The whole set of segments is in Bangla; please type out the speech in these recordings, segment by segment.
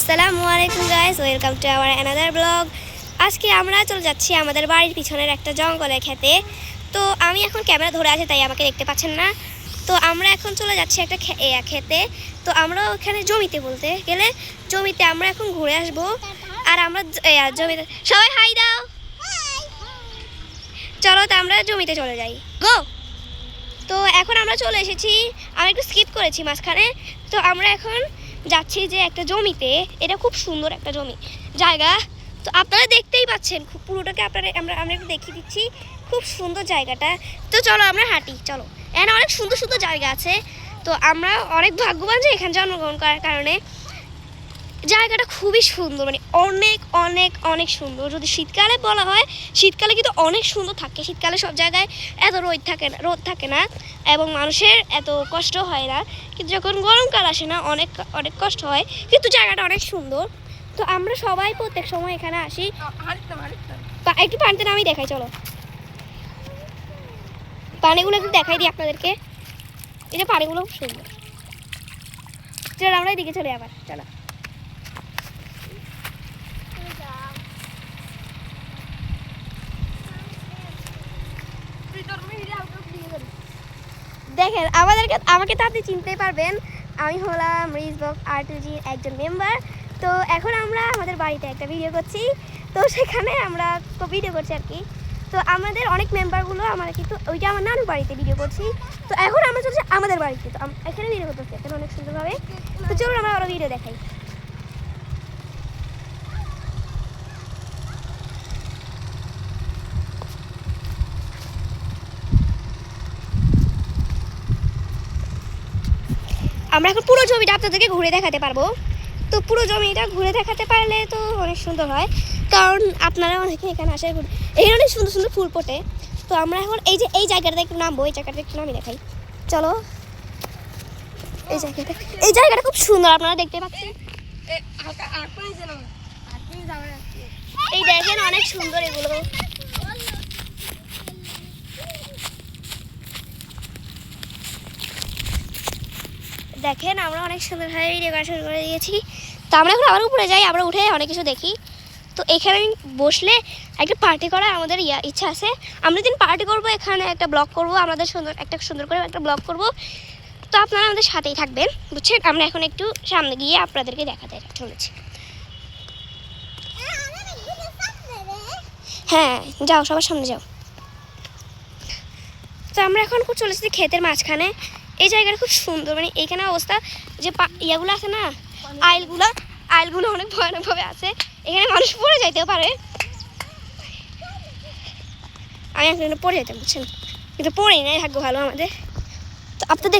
আসসালামু আলাইকুম guys, welcome to our another blog. আজকে আমরা চলে যাচ্ছি আমাদের বাড়ির পিছনের একটা জঙ্গলে খেতে। তো আমি এখন ক্যামেরা ধরে আছি তাই আমাকে দেখতে পাচ্ছেন না। তো আমরা এখন চলে যাচ্ছি একটা খেতে। তো আমরা ওখানে জমিতে বলতে গেলে জমিতে আমরা এখন ঘুরে আসব। আর আমরা জমিতে সবাই হাই দাও। চলো তো আমরা জমিতে চলে যাই, গো। তো এখন আমরা চলে এসেছি, আমি একটু স্কিপ করেছি মাঝখানে। তো আমরা এখন যাচ্ছি যে একটা জমিতে, এটা খুব সুন্দর একটা জমি জায়গা। তো আপনারা দেখতেই পাচ্ছেন, খুব পুরোটাকে আমরা একটু দেখিয়ে দিচ্ছি, খুব সুন্দর জায়গাটা। তো চলো আমরা হাঁটি, চলো। এখানে অনেক সুন্দর সুন্দর জায়গা আছে। তো আমরা অনেক ভাগ্যবান যে এখানে জন্মগ্রহণ করার কারণে। জায়গাটা খুবই সুন্দর, মানে অনেক অনেক অনেক সুন্দর। যদি শীতকালে বলা হয়, শীতকালে কিন্তু অনেক সুন্দর থাকে। শীতকালে সব জায়গায় এত রোদ থাকে না এবং মানুষের এত কষ্ট হয় না। কিন্তু যখন গরমকাল আসে না, অনেক অনেক কষ্ট হয়, কিন্তু জায়গাটা অনেক সুন্দর। তো আমরা সবাই প্রত্যেক সময় এখানে আসি। একটু পানিতে নামি দেখাই, চলো। পানিগুলো একটু দেখাই দিই আপনাদেরকে। এই যে পানিগুলো খুব সুন্দর। চলো আমরা এদিকে চলে আবার, চলো। দেখেন আমাকে তো আপনি চিনতেই পারবেন, আমি হলাম রিজবক R2G একজন মেম্বার। তো এখন আমরা আমাদের বাড়িতে একটা ভিডিও করছি। তো সেখানে আমরা ভিডিও করছি আর কি। তো আমাদের অনেক মেম্বারগুলো আমরা কিন্তু ওইটা আমার নানুর বাড়িতে ভিডিও করছি। তো এখন আমরা চলছি আমাদের বাড়িতে। তো এখানে ভিডিও করতেছি এখানে অনেক সুন্দরভাবে। তো চলুন আমরা আরও ভিডিও দেখাই। আমরা এখন পুরো জমিটা আপনাদেরকে ঘুরে দেখাতে পারবো। তো পুরো জমিটা ঘুরে দেখাতে পারলে তো অনেক সুন্দর হয়, কারণ আপনারা অনেকে এখানে আসে, এখানে অনেক সুন্দর সুন্দর ফুল ফোটে। তো আমরা এখন এই জায়গাটা একটু নামবো, এই জায়গাটা একটু নামি দেখাই, চলো। এই জায়গাটা খুব সুন্দর, আপনারা দেখতে পাচ্ছেন। এই দেখেন অনেক সুন্দর এগুলো। দেখেন আমরা অনেক সুন্দরভাবে ভিডিও করা শুরু করে দিয়েছি। তো আমরা এখন আবার উপরে যাই, আমরা উঠে অনেক কিছু দেখি। তো এখানে বসলে একটা পার্টি করার আমাদের ইচ্ছা আছে। আমরা দিন পার্টি করব, এখানে একটা ব্লগ করব, আমাদের সুন্দর করে একটা ব্লগ করব। তো আপনারা আমাদের সাথেই থাকবেন, বুঝছেন। আমরা এখন একটু সামনে গিয়ে আপনাদেরকে দেখাতে চলেছি। হ্যাঁ যাও, সবার সামনে যাও। তো আমরা এখন চলে এসেছি ক্ষেতের মাঝখানে। এই জায়গাটা খুব সুন্দর, মানে এইখানে অবস্থা যে ইয়াগুলো আছে না, আইলগুলো অনেক ভয়ানকভাবে আছে। এখানে মানুষ পড়ে যাইতেও পারে। আমি এখন পড়ে যেতাম, বুঝছেন, কিন্তু পড়েই নাই, ভাগ্য ভালো আমাদের। তো আপনার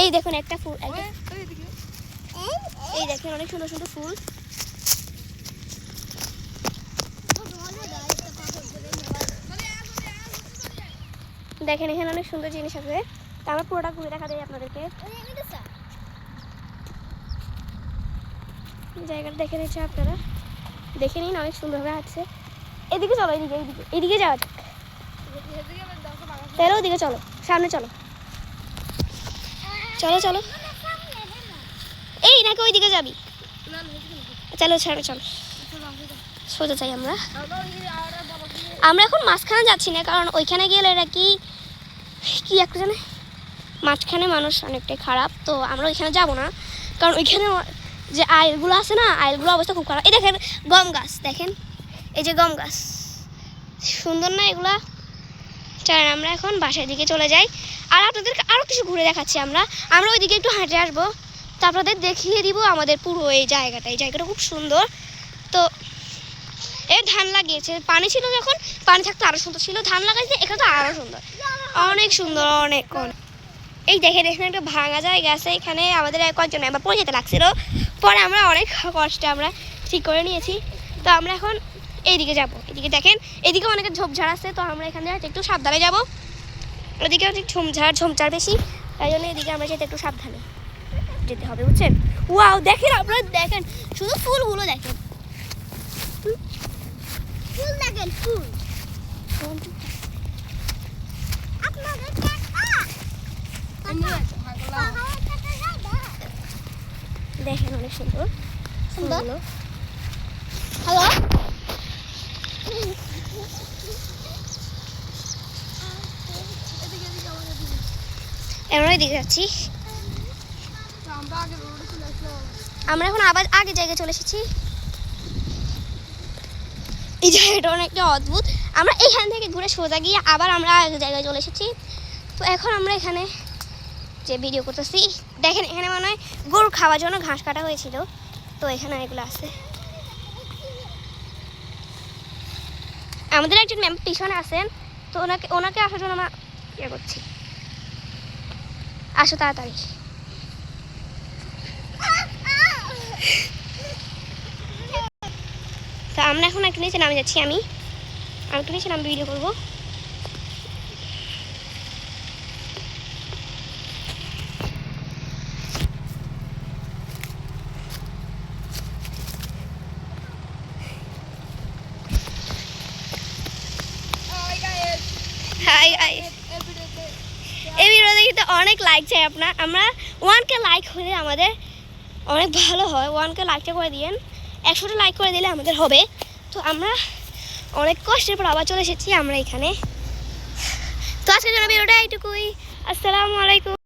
এই দেখুন একটা ফুল, এই দেখেন অনেক সুন্দর সুন্দর ফুল। দেখেন এখানে অনেক সুন্দর জিনিস আছে। তা আমরা পুরোটা ঘুরে দেখা দেয় আপনাদেরকে। জায়গাটা দেখে নিচ্ছে, আপনারা দেখে নিন, অনেক সুন্দরভাবে আছে। এদিকে চলো, এদিকে যাওয়া যাক। তাহলে ওদিকে চলো, সামনে চলো, চলো চলো। এই নাকি ওইদিকে যাবি? চলো ছাড়ো, চলো সোজা চাই। আমরা এখন মাঝখানে যাচ্ছি না, কারণ ওইখানে গেলে এরা কি একটা জানে, মাঝখানে মানুষ অনেকটাই খারাপ। তো আমরা ওইখানে যাব না, কারণ ওইখানে যে আইলগুলো আছে না, আইলগুলো অবস্থা খুব খারাপ। এই দেখেন গম গাছ, দেখেন এই যে গম গাছ, সুন্দর না এগুলা? চলেন আমরা এখন বাসার দিকে চলে যাই। আর আপনাদেরকে আরও কিছু ঘুরে দেখাচ্ছি। আমরা ওইদিকে একটু হাঁটে আসবো, তো আপনাদের দেখিয়ে দিব আমাদের পুরো এই জায়গাটা খুব সুন্দর। তো এই ধান লাগিয়েছে, পানি ছিল যখন, পানি থাকতে আরও সুন্দর ছিল। ধান লাগাইছে, এখানে তো আরও সুন্দর, অনেক সুন্দর অনেক। এই দেখেন এখানে একটা ভাঙা জায়গা আছে, এখানে আমাদের কয়েকজন মেম্বার পড়ে যেতে লাগছিল, পরে আমরা অনেক কষ্টে আমরা ঠিক করে নিয়েছি। তো আমরা এখন এইদিকে যাব। এদিকে দেখেন, এদিকে অনেকের ঝোপঝাড় আছে। তো আমরা এখানে একটু সাবধানে যাব, ওদিকে অনেক ঝোপঝাড় বেশি, তাই জন্য এদিকে আমরা যেতে একটু সাবধানে যেতে হবে, বুঝছেন। ওয়াও দেখেন, আপনারা দেখেন শুধু ফুলগুলো দেখেন, ফুল দেখেন, ফুল দেখেন অনেক সুন্দর। হ্যালো আমরা এদিকে যাচ্ছি। আমরা এখন আবার আগে জায়গায় চলে এসেছি। এই জায়গাটা অনেকটা অদ্ভুত। আমরা এখান থেকে ঘুরে সোজা গিয়ে আবার আমরা আগে জায়গায় চলে এসেছি। তো এখন আমরা এখানে যে ভিডিও করতেছি, দেখেন এখানে মনে হয় গরু খাওয়ার জন্য ঘাস কাটা হয়েছিল, তো এখানে এগুলো আছে। আমাদের একজন ম্যাম পিছনে আছেন, তো ওনাকে আসার জন্য আমরা ইয়ে করছি। আসো তাড়াতাড়ি। তো আমরা এখন একটু নিচে নামে যাচ্ছি। আমি একটু নিচে নামে ভিডিও করবো। হাই গাইস, এই ভিডিওতে কিন্তু অনেক লাইক চাই আপনার। আমরা 1K লাইক হলে আমাদের অনেক ভালো হয়। 1K লাইকটা করে দিয়েন, 100টা লাইক করে দিলে আমাদের হবে। তো আমরা অনেক কষ্টের পর আবার চলে এসেছি আমরা এখানে। তো আজকের জন্য ভিডিওটা এইটুকুই। আসসালামু আলাইকুম।